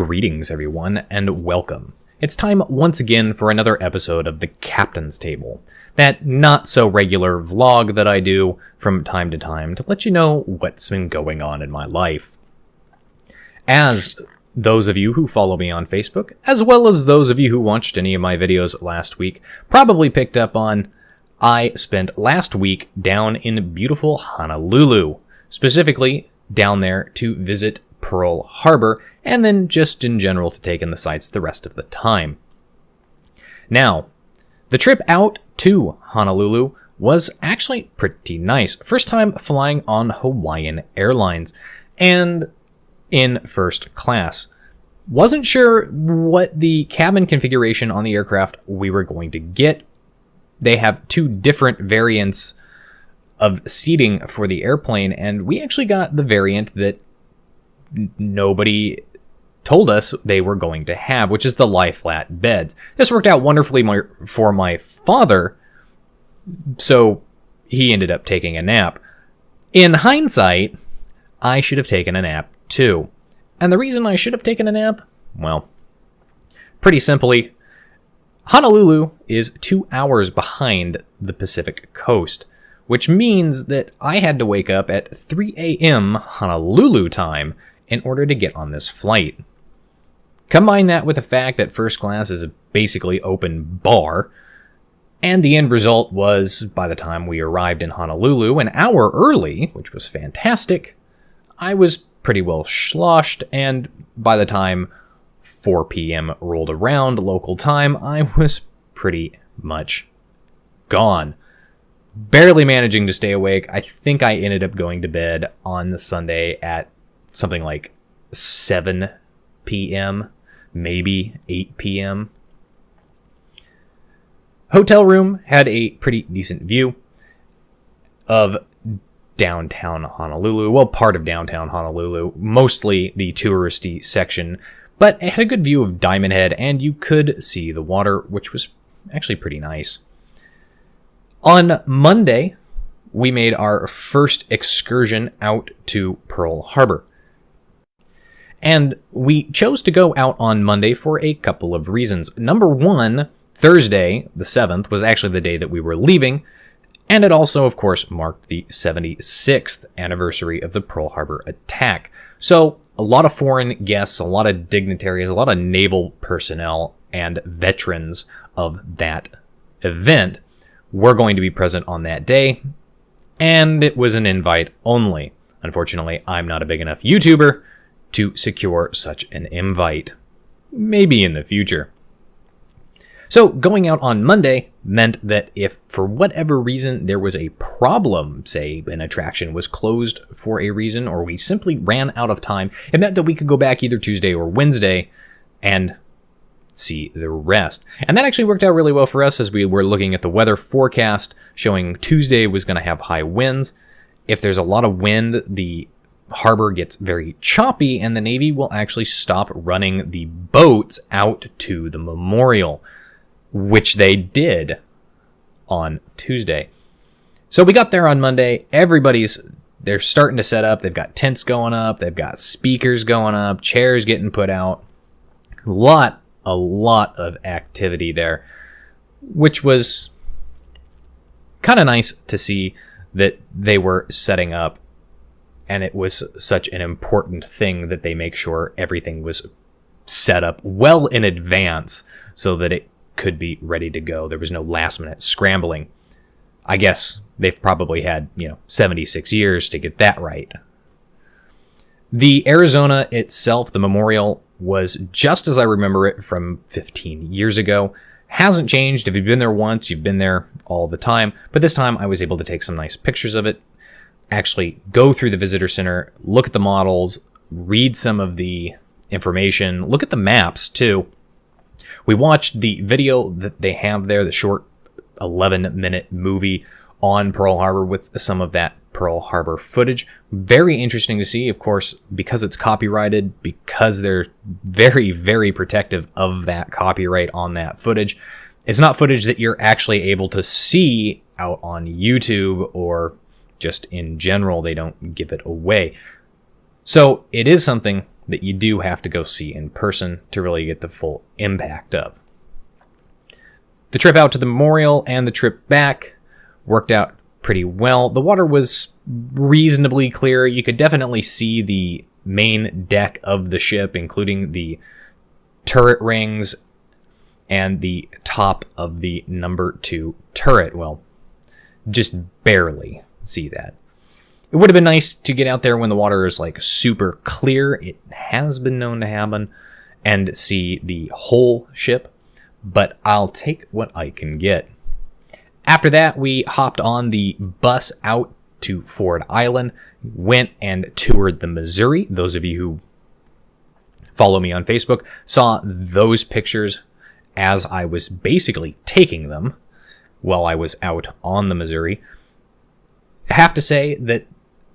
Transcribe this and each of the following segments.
Greetings, everyone, and welcome. It's time once again for another episode of the Captain's Table, that not-so-regular vlog that I do from time to time to let you know what's been going on in my life. As those of you who follow me on Facebook, as well as those of you who watched any of my videos last week, probably picked up on, I spent last week down in beautiful Honolulu, specifically down there to visit Pearl Harbor, and then just in general to take in the sights the rest of the time. Now, the trip out to Honolulu was actually pretty nice. First time flying on Hawaiian Airlines, and in first class. Wasn't sure what the cabin configuration on the aircraft we were going to get. They have two different variants of seating for the airplane, and we actually got the variant that nobody told us they were going to have, which is the lie flat beds. This worked out wonderfully for my father, so he ended up taking a nap. In hindsight, I should have taken a nap too. And the reason I should have taken a nap? Well, pretty simply, Honolulu is 2 hours behind the Pacific coast, which means that I had to wake up at 3 a.m. Honolulu time in order to get on this flight. Combine that with the fact that first class is a basically open bar, and the end result was, by the time we arrived in Honolulu an hour early, which was fantastic, I was pretty well sloshed, and by the time 4 p.m. rolled around local time, I was pretty much gone. Barely managing to stay awake. I think I ended up going to bed on the Sunday at something like 7 p.m., maybe 8 p.m. Hotel room had a pretty decent view of downtown Honolulu. Well, part of downtown Honolulu, mostly the touristy section, but it had a good view of Diamond Head, and you could see the water, which was actually pretty nice. On Monday, we made our first excursion out to Pearl Harbor. And we chose to go out on Monday for a couple of reasons. Number one, Thursday, the 7th, was actually the day that we were leaving, and it also, of course, marked the 76th anniversary of the Pearl Harbor attack. So, a lot of foreign guests, a lot of dignitaries, a lot of naval personnel, and veterans of that event were going to be present on that day, and it was an invite only. Unfortunately, I'm not a big enough YouTuber to secure such an invite. Maybe in the future. So going out on Monday meant that if for whatever reason there was a problem, say an attraction was closed for a reason, or we simply ran out of time, it meant that we could go back either Tuesday or Wednesday and see the rest. And that actually worked out really well for us, as we were looking at the weather forecast showing Tuesday was going to have high winds. If there's a lot of wind, the harbor gets very choppy, and the Navy will actually stop running the boats out to the memorial, which they did on Tuesday. So we got there on Monday. They're starting to set up. They've got tents going up. They've got speakers going up, chairs getting put out. A lot of activity there, which was kind of nice to see that they were setting up. And it was such an important thing that they make sure everything was set up well in advance so that it could be ready to go. There was no last minute scrambling. I guess they've probably had, 76 years to get that right. The Arizona itself, the memorial, was just as I remember it from 15 years ago. Hasn't changed. If you've been there once, you've been there all the time. But this time I was able to take some nice pictures of it, actually go through the visitor center, look at the models, read some of the information, look at the maps too. We watched the video that they have there, the short 11-minute movie on Pearl Harbor with some of that Pearl Harbor footage. Very interesting to see, of course, because it's copyrighted, because they're very, very protective of that copyright on that footage. It's not footage that you're actually able to see out on YouTube, or just in general, they don't give it away. So it is something that you do have to go see in person to really get the full impact of. The trip out to the memorial and the trip back worked out pretty well. The water was reasonably clear. You could definitely see the main deck of the ship, including the turret rings and the top of the number 2 turret. Well, just barely see that. It would have been nice to get out there when the water is like super clear. It has been known to happen, and see the whole ship, but I'll take what I can get. After that, we hopped on the bus out to Ford Island, went and toured the Missouri. Those of you who follow me on Facebook saw those pictures as I was basically taking them while I was out on the Missouri. I have to say that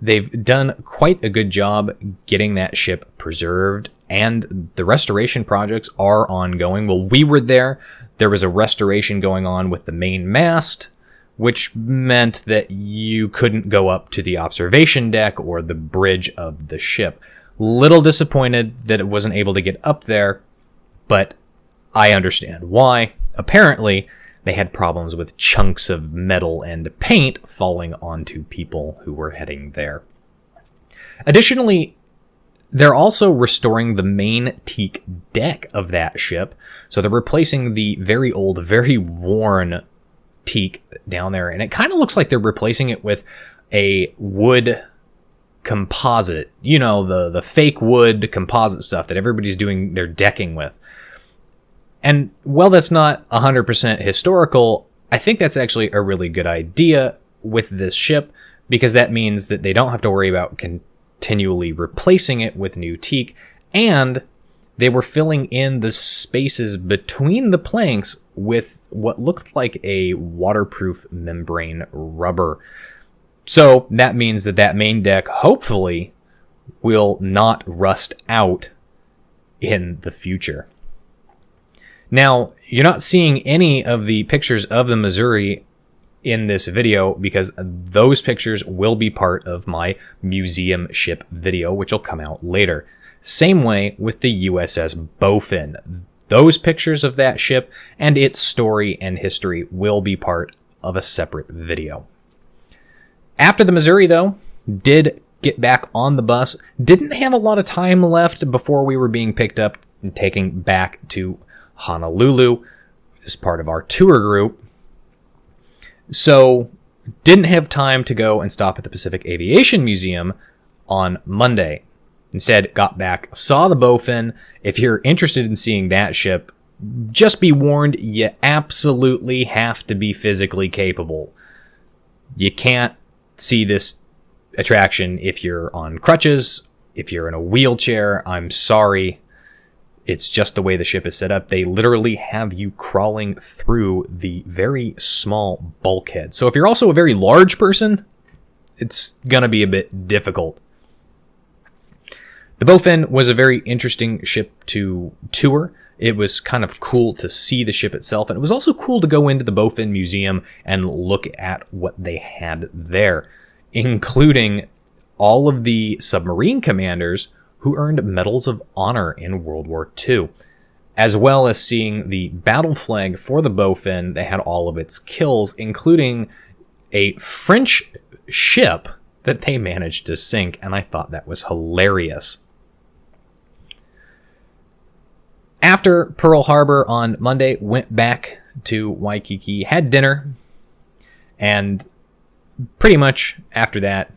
they've done quite a good job getting that ship preserved, and the restoration projects are ongoing. Well, we were there. There was a restoration going on with the main mast, which meant that you couldn't go up to the observation deck or the bridge of the ship. Little disappointed that it wasn't able to get up there, but I understand why. Apparently, they had problems with chunks of metal and paint falling onto people who were heading there. Additionally, they're also restoring the main teak deck of that ship. So they're replacing the very old, very worn teak down there. And it kind of looks like they're replacing it with a wood composite. You know, the fake wood composite stuff that everybody's doing their decking with. And while that's not 100% historical, I think that's actually a really good idea with this ship, because that means that they don't have to worry about continually replacing it with new teak, and they were filling in the spaces between the planks with what looked like a waterproof membrane rubber. So that means that that main deck hopefully will not rust out in the future. Now, you're not seeing any of the pictures of the Missouri in this video because those pictures will be part of my museum ship video, which will come out later. Same way with the USS Bowfin. Those pictures of that ship and its story and history will be part of a separate video. After the Missouri, though, did get back on the bus. Didn't have a lot of time left before we were being picked up and taken back to Honolulu as part of our tour group. So didn't have time to go and stop at the Pacific Aviation Museum on Monday. Instead, got back, saw the Bowfin. If you're interested in seeing that ship, just be warned, you absolutely have to be physically capable. You can't see this attraction if you're on crutches, if you're in a wheelchair. I'm sorry. It's just the way the ship is set up. They literally have you crawling through the very small bulkhead. So if you're also a very large person, it's going to be a bit difficult. The Bowfin was a very interesting ship to tour. It was kind of cool to see the ship itself. And it was also cool to go into the Bowfin Museum and look at what they had there, including all of the submarine commanders who earned medals of honor in World War II, as well as seeing the battle flag for the Bowfin. They had all of its kills, including a French ship that they managed to sink, and I thought that was hilarious. After Pearl Harbor on Monday, went back to Waikiki, had dinner, and pretty much after that,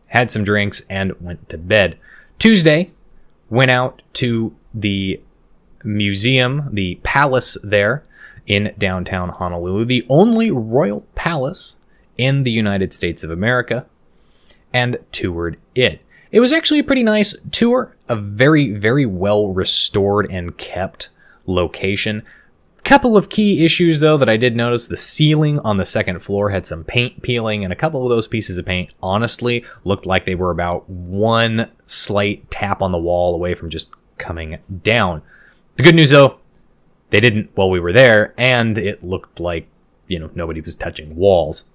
had some drinks and went to bed. Tuesday, went out to the museum, the palace there in downtown Honolulu, the only royal palace in the United States of America, and toured it. It was actually a pretty nice tour, a very, very well restored and kept location. Couple of key issues, though, that I did notice. The ceiling on the second floor had some paint peeling, and a couple of those pieces of paint honestly looked like they were about one slight tap on the wall away from just coming down. The good news, though, they didn't while we were there, and it looked like, nobody was touching walls.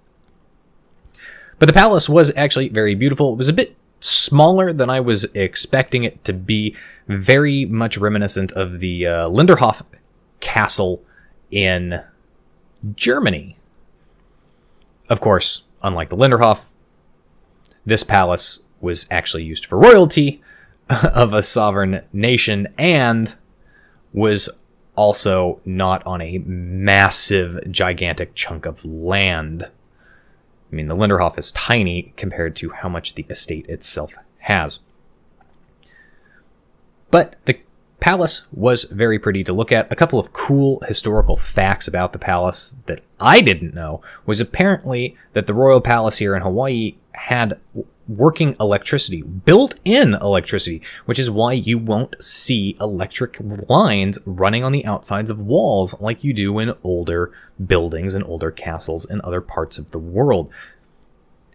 But the palace was actually very beautiful. It was a bit smaller than I was expecting it to be, very much reminiscent of the Linderhof Castle in Germany. Of course, unlike the Linderhof, this palace was actually used for royalty of a sovereign nation and was also not on a massive, gigantic chunk of land. I mean, the Linderhof is tiny compared to how much the estate itself has. But the palace was very pretty to look at. A couple of cool historical facts about the palace that I didn't know was apparently that the royal palace here in Hawaii had working electricity, built-in electricity, which is why you won't see electric lines running on the outsides of walls like you do in older buildings and older castles in other parts of the world.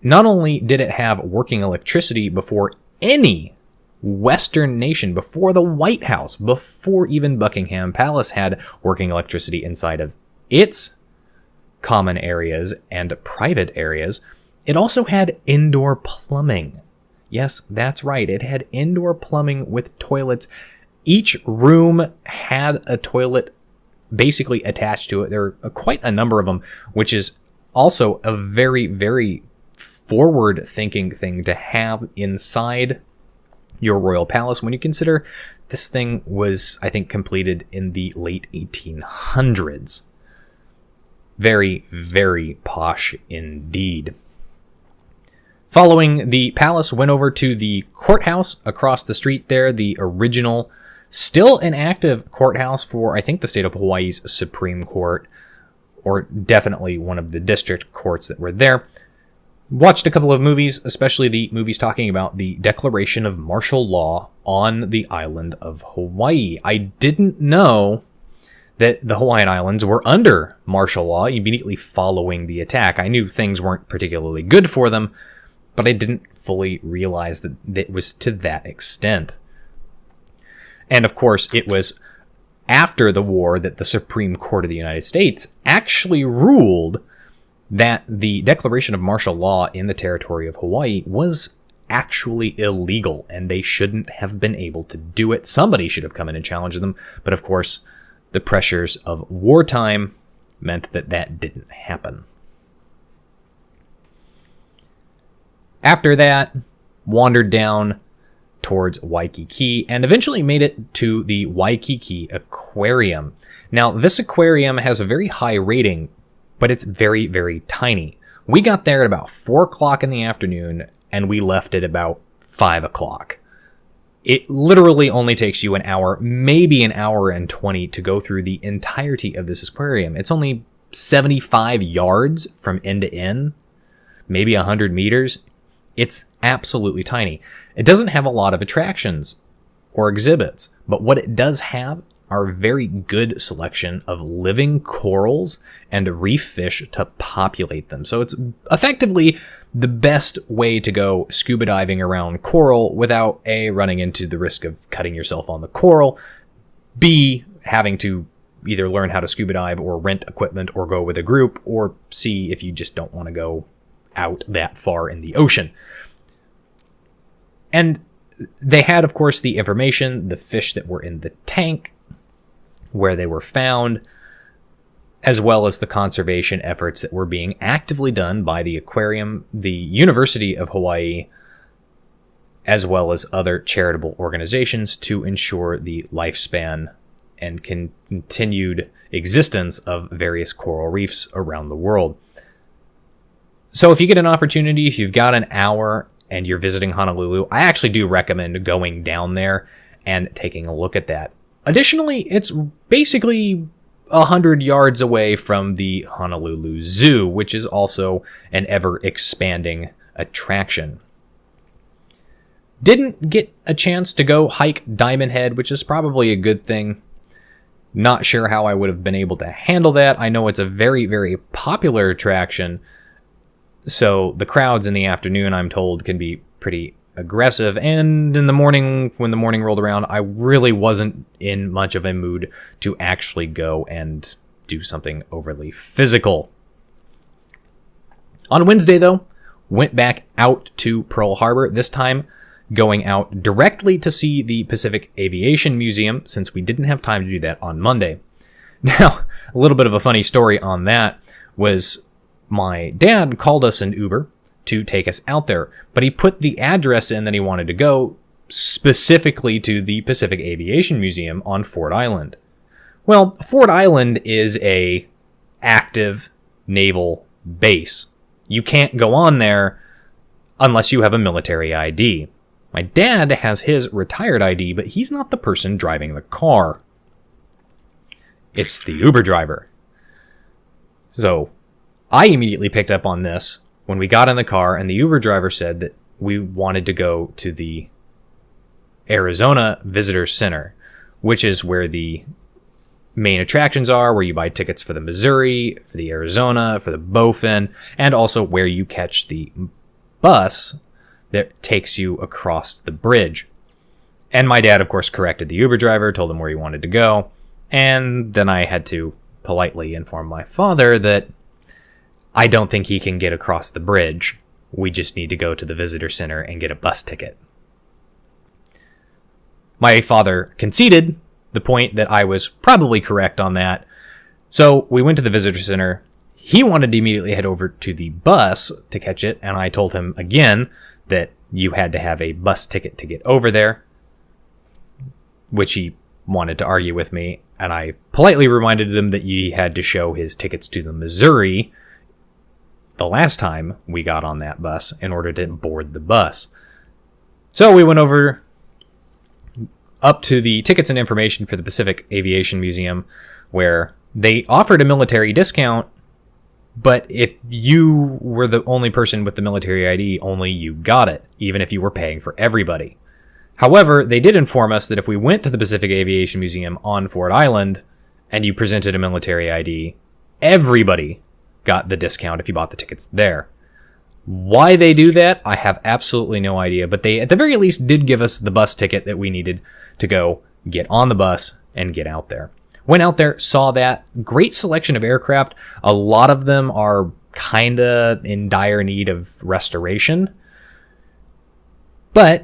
Not only did it have working electricity before any Western nation, before the White House, before even Buckingham Palace had working electricity inside of its common areas and private areas, it also had indoor plumbing. Yes, that's right. It had indoor plumbing with toilets. Each room had a toilet basically attached to it. There are quite a number of them, which is also a very, very forward-thinking thing to have inside your royal palace when you consider this thing was, I think, completed in the late 1800s. Very, very posh indeed. Following the palace, went over to the courthouse across the street there, the original, still an active courthouse for, I think, the state of Hawaii's Supreme Court, or definitely one of the district courts that were there. Watched a couple of movies, especially the movies talking about the declaration of martial law on the island of Hawaii. I didn't know that the Hawaiian Islands were under martial law immediately following the attack. I knew things weren't particularly good for them, but I didn't fully realize that it was to that extent. And of course, it was after the war that the Supreme Court of the United States actually ruled that the declaration of martial law in the territory of Hawaii was actually illegal, and they shouldn't have been able to do it. Somebody should have come in and challenged them, but of course, the pressures of wartime meant that that didn't happen. After that, wandered down towards Waikiki and eventually made it to the Waikiki Aquarium. Now, this aquarium has a very high rating, but it's very, very tiny. We got there at about 4 o'clock in the afternoon, and we left at about 5 o'clock. It literally only takes you an hour, maybe an hour and 20 to go through the entirety of this aquarium. It's only 75 yards from end to end, maybe 100 meters. It's absolutely tiny. It doesn't have a lot of attractions or exhibits, but what it does have are a very good selection of living corals and reef fish to populate them. So it's effectively the best way to go scuba diving around coral without A, running into the risk of cutting yourself on the coral, B, having to either learn how to scuba dive or rent equipment or go with a group, or C, if you just don't want to go out that far in the ocean. And they had, of course, the information, the fish that were in the tank, where they were found, as well as the conservation efforts that were being actively done by the aquarium, the University of Hawaii, as well as other charitable organizations to ensure the lifespan and continued existence of various coral reefs around the world. So if you get an opportunity, if you've got an hour and you're visiting Honolulu, I actually do recommend going down there and taking a look at that. Additionally, it's basically 100 yards away from the Honolulu Zoo, which is also an ever-expanding attraction. Didn't get a chance to go hike Diamond Head, which is probably a good thing. Not sure how I would have been able to handle that. I know it's a very, very popular attraction, so the crowds in the afternoon, I'm told, can be pretty aggressive. And in the morning, when the morning rolled around, I really wasn't in much of a mood to actually go and do something overly physical. On Wednesday, though, went back out to Pearl Harbor, this time going out directly to see the Pacific Aviation Museum, since we didn't have time to do that on Monday. Now, a little bit of a funny story on that was my dad called us an Uber to take us out there, but he put the address in that he wanted to go specifically to the Pacific Aviation Museum on Ford Island. Well, Ford Island is a active naval base. You can't go on there unless you have a military ID. My dad has his retired ID, but he's not the person driving the car. It's the Uber driver. So I immediately picked up on this when we got in the car, and the Uber driver said that we wanted to go to the Arizona Visitor Center, which is where the main attractions are, where you buy tickets for the Missouri, for the Arizona, for the Bowfin, and also where you catch the bus that takes you across the bridge. And my dad, of course, corrected the Uber driver, told him where he wanted to go, and then I had to politely inform my father that I don't think he can get across the bridge. We just need to go to the visitor center and get a bus ticket. My father conceded the point that I was probably correct on that. So we went to the visitor center. He wanted to immediately head over to the bus to catch it, and I told him again that you had to have a bus ticket to get over there, which he wanted to argue with me, and I politely reminded him that he had to show his tickets to the Missouri the last time we got on that bus in order to board the bus. So we went over up to the tickets and information for the Pacific Aviation Museum, where they offered a military discount, but if you were the only person with the military ID, only you got it, even if you were paying for everybody. However, they did inform us that if we went to the Pacific Aviation Museum on Ford Island and you presented a military ID, everybody got the discount if you bought the tickets there. Why they do that, I have absolutely no idea, but they at the very least did give us the bus ticket that we needed to go get on the bus and get out there. Went out there, saw that. Great selection of aircraft. A lot of them are kind of in dire need of restoration. But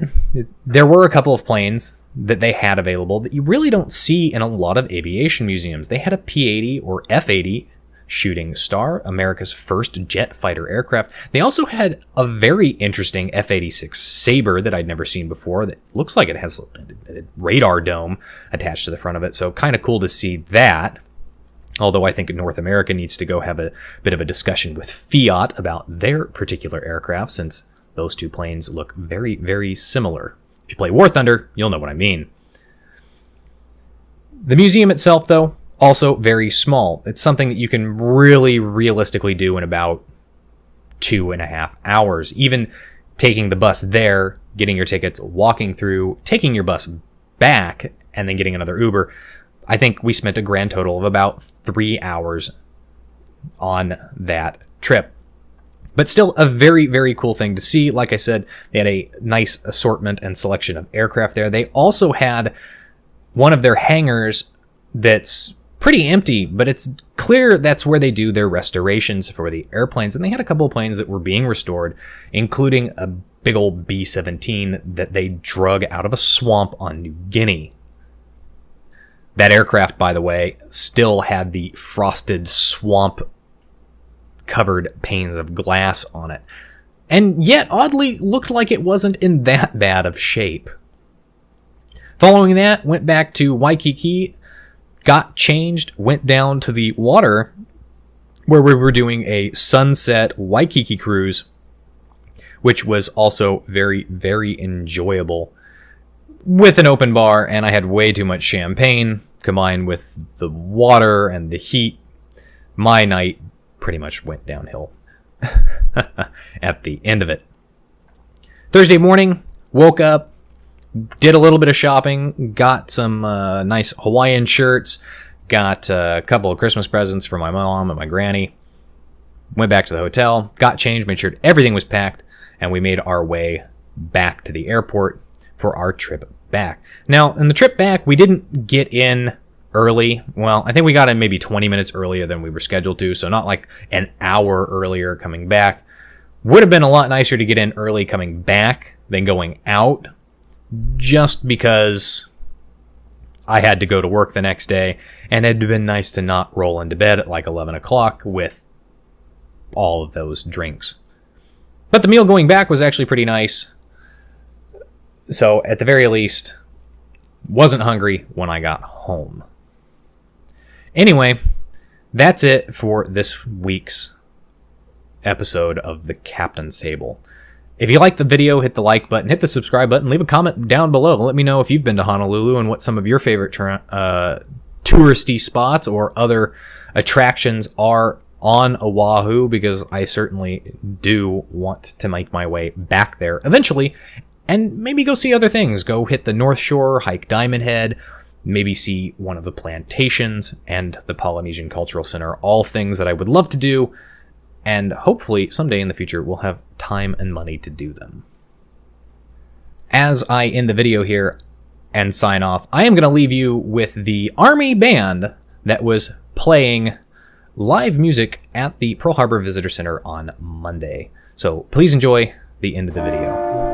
there were a couple of planes that they had available that you really don't see in a lot of aviation museums. They had a P-80 or F-80 Shooting Star, America's first jet fighter aircraft. They also had a very interesting F-86 Sabre that I'd never seen before that looks like it has a radar dome attached to the front of it. So kind of cool to see that. Although I think North America needs to go have a bit of a discussion with Fiat about their particular aircraft, since those two planes look very, very similar. If you play War Thunder, you'll know what I mean. The museum itself, though, also very small. It's something that you can really realistically do in about 2.5 hours. Even taking the bus there, getting your tickets, walking through, taking your bus back, and then getting another Uber. I think we spent a grand total of about 3 hours on that trip. But still a very, very cool thing to see. Like I said, they had a nice assortment and selection of aircraft there. They also had one of their hangars that's pretty empty, but it's clear that's where they do their restorations for the airplanes. And they had a couple of planes that were being restored, including a big old B-17 that they drug out of a swamp on New Guinea. That aircraft, by the way, still had the frosted swamp covered panes of glass on it, and yet oddly looked like it wasn't in that bad of shape. Following that, went back to Waikiki, got changed, went down to the water where we were doing a sunset Waikiki cruise, which was also very, very enjoyable with an open bar, and I had way too much champagne combined with the water and the heat. My night pretty much went downhill at the end of it. Thursday morning, woke up, did a little bit of shopping, got some nice Hawaiian shirts, got a couple of Christmas presents for my mom and my granny, went back to the hotel, got changed, made sure everything was packed, and we made our way back to the airport for our trip back. Now, in the trip back, we didn't get in early. Well, I think we got in maybe 20 minutes earlier than we were scheduled to, so not like an hour earlier coming back. Would have been a lot nicer to get in early coming back than going out, just because I had to go to work the next day, and it'd been nice to not roll into bed at like 11 o'clock with all of those drinks. But the meal going back was actually pretty nice. So at the very least, wasn't hungry when I got home. Anyway, that's it for this week's episode of the Captain's Sable. If you liked the video, hit the like button, hit the subscribe button, leave a comment down below. Let me know if you've been to Honolulu and what some of your favorite touristy spots or other attractions are on Oahu, because I certainly do want to make my way back there eventually and maybe go see other things. Go hit the North Shore, hike Diamond Head, maybe see one of the plantations and the Polynesian Cultural Center. All things that I would love to do, and hopefully someday in the future we'll have time and money to do them. As I end the video here and sign off, I am going to leave you with the Army Band that was playing live music at the Pearl Harbor Visitor Center on Monday. So please enjoy the end of the video.